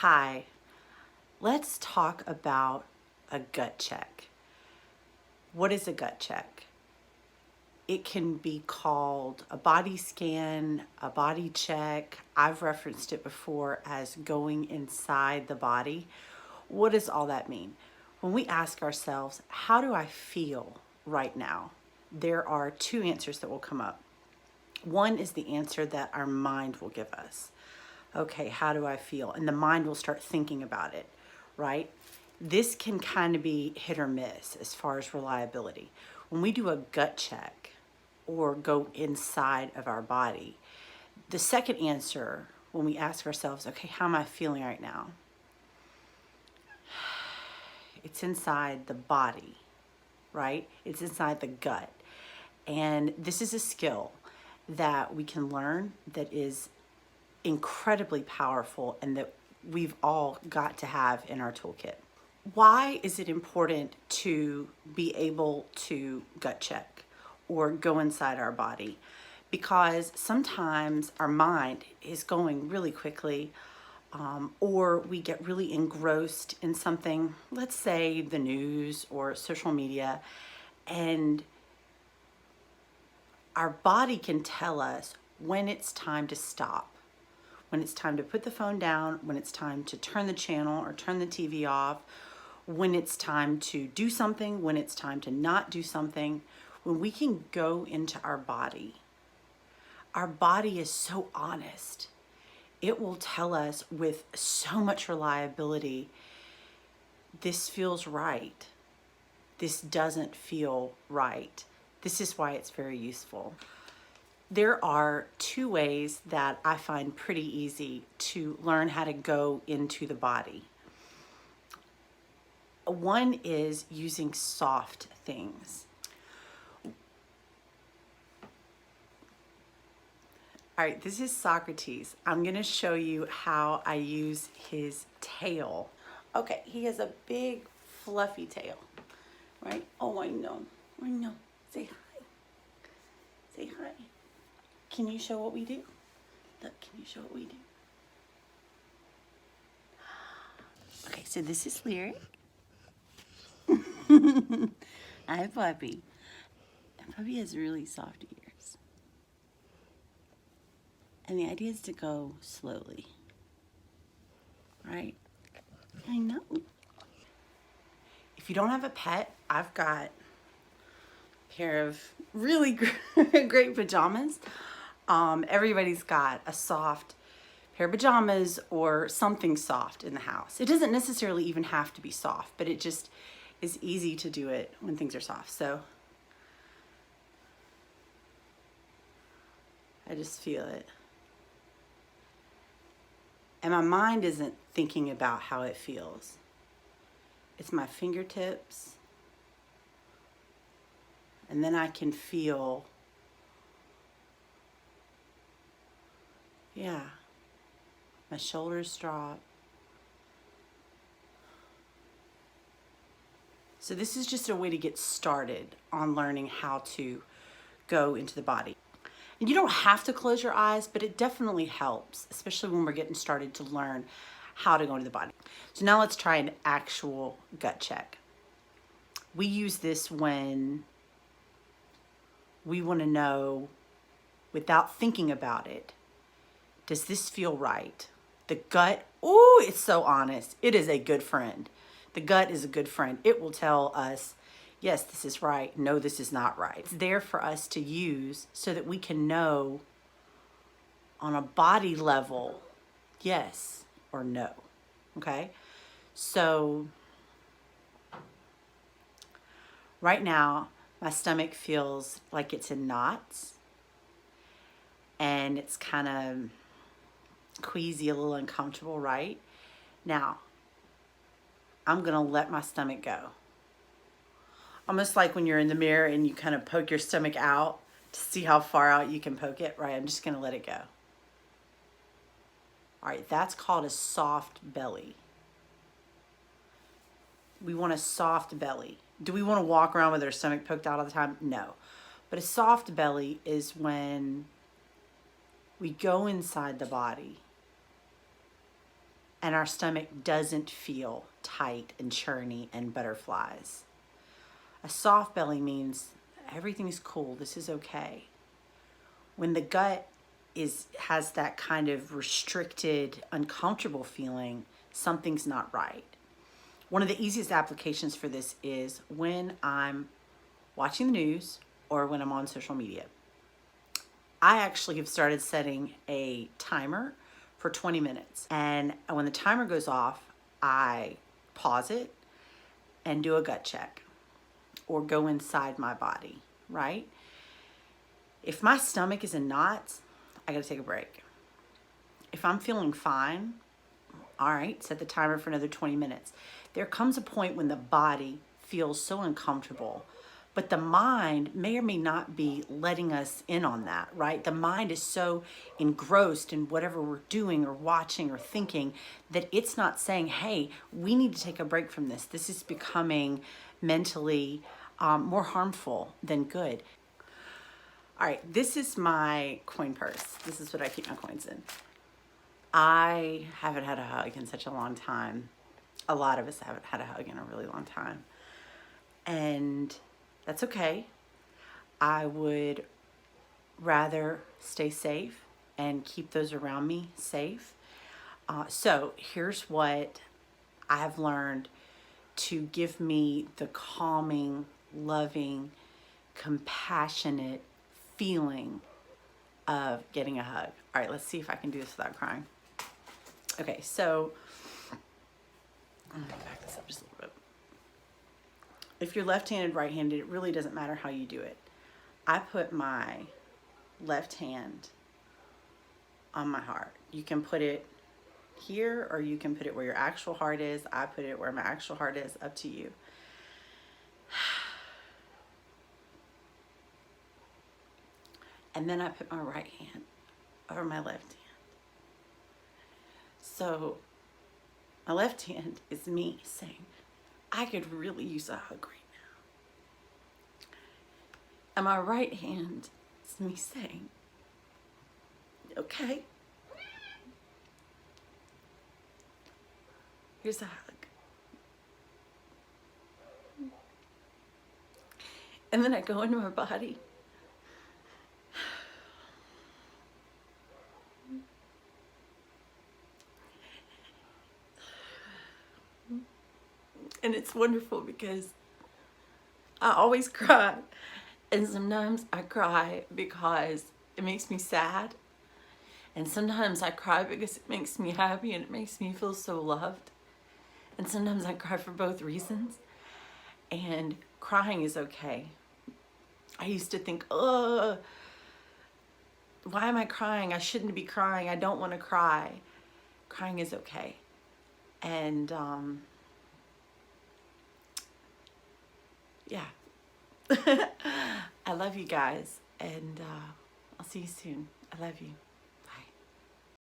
Hi, let's talk about a gut check. What is a gut check? It can be called a body scan, a body check. I've referenced it before as going inside the body. What does all that mean? When we ask ourselves, how do I feel right now? There are two answers that will come up. One is the answer that our mind will give us. Okay, how do I feel? And the mind will start thinking about it, right? This can kind of be hit or miss as far as reliability. When we do a gut check or go inside of our body, the second answer, when we ask ourselves, okay, how am I feeling right now? It's inside the body, right? It's inside the gut. And this is a skill that we can learn that is incredibly powerful and that we've all got to have in our toolkit. Why is it important to be able to gut check or go inside our body? Because sometimes our mind is going really quickly, or we get really engrossed in something, let's say the news or social media, and our body can tell us when it's time to stop, when it's time to put the phone down, when it's time to turn the channel or turn the TV off, when it's time to do something, when it's time to not do something. When we can go into our body is so honest. It will tell us with so much reliability, this feels right. This doesn't feel right. This is why it's very useful. There are two ways that I find pretty easy to learn how to go into the body. One is using soft things. All right, this is Socrates. I'm going to show you how I use his tail. Okay, he has a big fluffy tail, right? Oh, I know. Say hi. Say hi. Can you show what we do? Look, can you show what we do? Okay, so this is Lyric. Hi, Puppy. And Puppy has really soft ears. And the idea is to go slowly, right? I know. If you don't have a pet, I've got a pair of really great pajamas. Everybody's got a soft pair of pajamas or something soft in the house. It doesn't necessarily even have to be soft, but it just is easy to do it when things are soft. So I just feel it. And my mind isn't thinking about how it feels. It's my fingertips. And then I can feel, yeah, my shoulders drop. So this is just a way to get started on learning how to go into the body. And you don't have to close your eyes, but it definitely helps, especially when we're getting started to learn how to go into the body. So now let's try an actual gut check. We use this when we want to know, without thinking about it, does this feel right? The gut, ooh, it's so honest. It is a good friend. The gut is a good friend. It will tell us, yes, this is right. No, this is not right. It's there for us to use so that we can know on a body level, yes or no, okay? So right now, my stomach feels like it's in knots and it's kind of queasy, a little uncomfortable, right? Now, I'm gonna let my stomach go. Almost like when you're in the mirror and you kind of poke your stomach out to see how far out you can poke it, right? I'm just gonna let it go. All right, that's called a soft belly. We want a soft belly. Do we want to walk around with our stomach poked out all the time? No. But a soft belly is when we go inside the body and our stomach doesn't feel tight and churny and butterflies. A soft belly means everything's cool, this is okay. When the gut has that kind of restricted, uncomfortable feeling, something's not right. One of the easiest applications for this is when I'm watching the news or when I'm on social media. I actually have started setting a timer for 20 minutes. And when the timer goes off, I pause it and do a gut check or go inside my body, right? If my stomach is in knots, I gotta take a break. If I'm feeling fine, all right, set the timer for another 20 minutes. There comes a point when the body feels so uncomfortable, but the mind may or may not be letting us in on that, right? The mind is so engrossed in whatever we're doing or watching or thinking that it's not saying, hey, we need to take a break from this. This is becoming mentally more harmful than good. All right, this is my coin purse. This is what I keep my coins in. I haven't had a hug in such a long time. A lot of us haven't had a hug in a really long time. And that's okay. I would rather stay safe and keep those around me safe. So here's what I have learned to give me the calming, loving, compassionate feeling of getting a hug. All right, let's see if I can do this without crying. Okay, so I'm gonna back this up just a little bit. If you're left-handed, right-handed, it really doesn't matter how you do it. I put my left hand on my heart. You can put it here or you can put it where your actual heart is. I put it where my actual heart is, up to you. And then I put my right hand over my left hand. So my left hand is me saying, I could really use a hug right now. And my right hand is me saying, okay, here's a hug. And then I go into my body. And it's wonderful because I always cry. And sometimes I cry because it makes me sad. And sometimes I cry because it makes me happy and it makes me feel so loved. And sometimes I cry for both reasons. And crying is okay. I used to think, why am I crying? I shouldn't be crying. I don't want to cry. Crying is okay. And yeah. I love you guys, and I'll see you soon. I love you.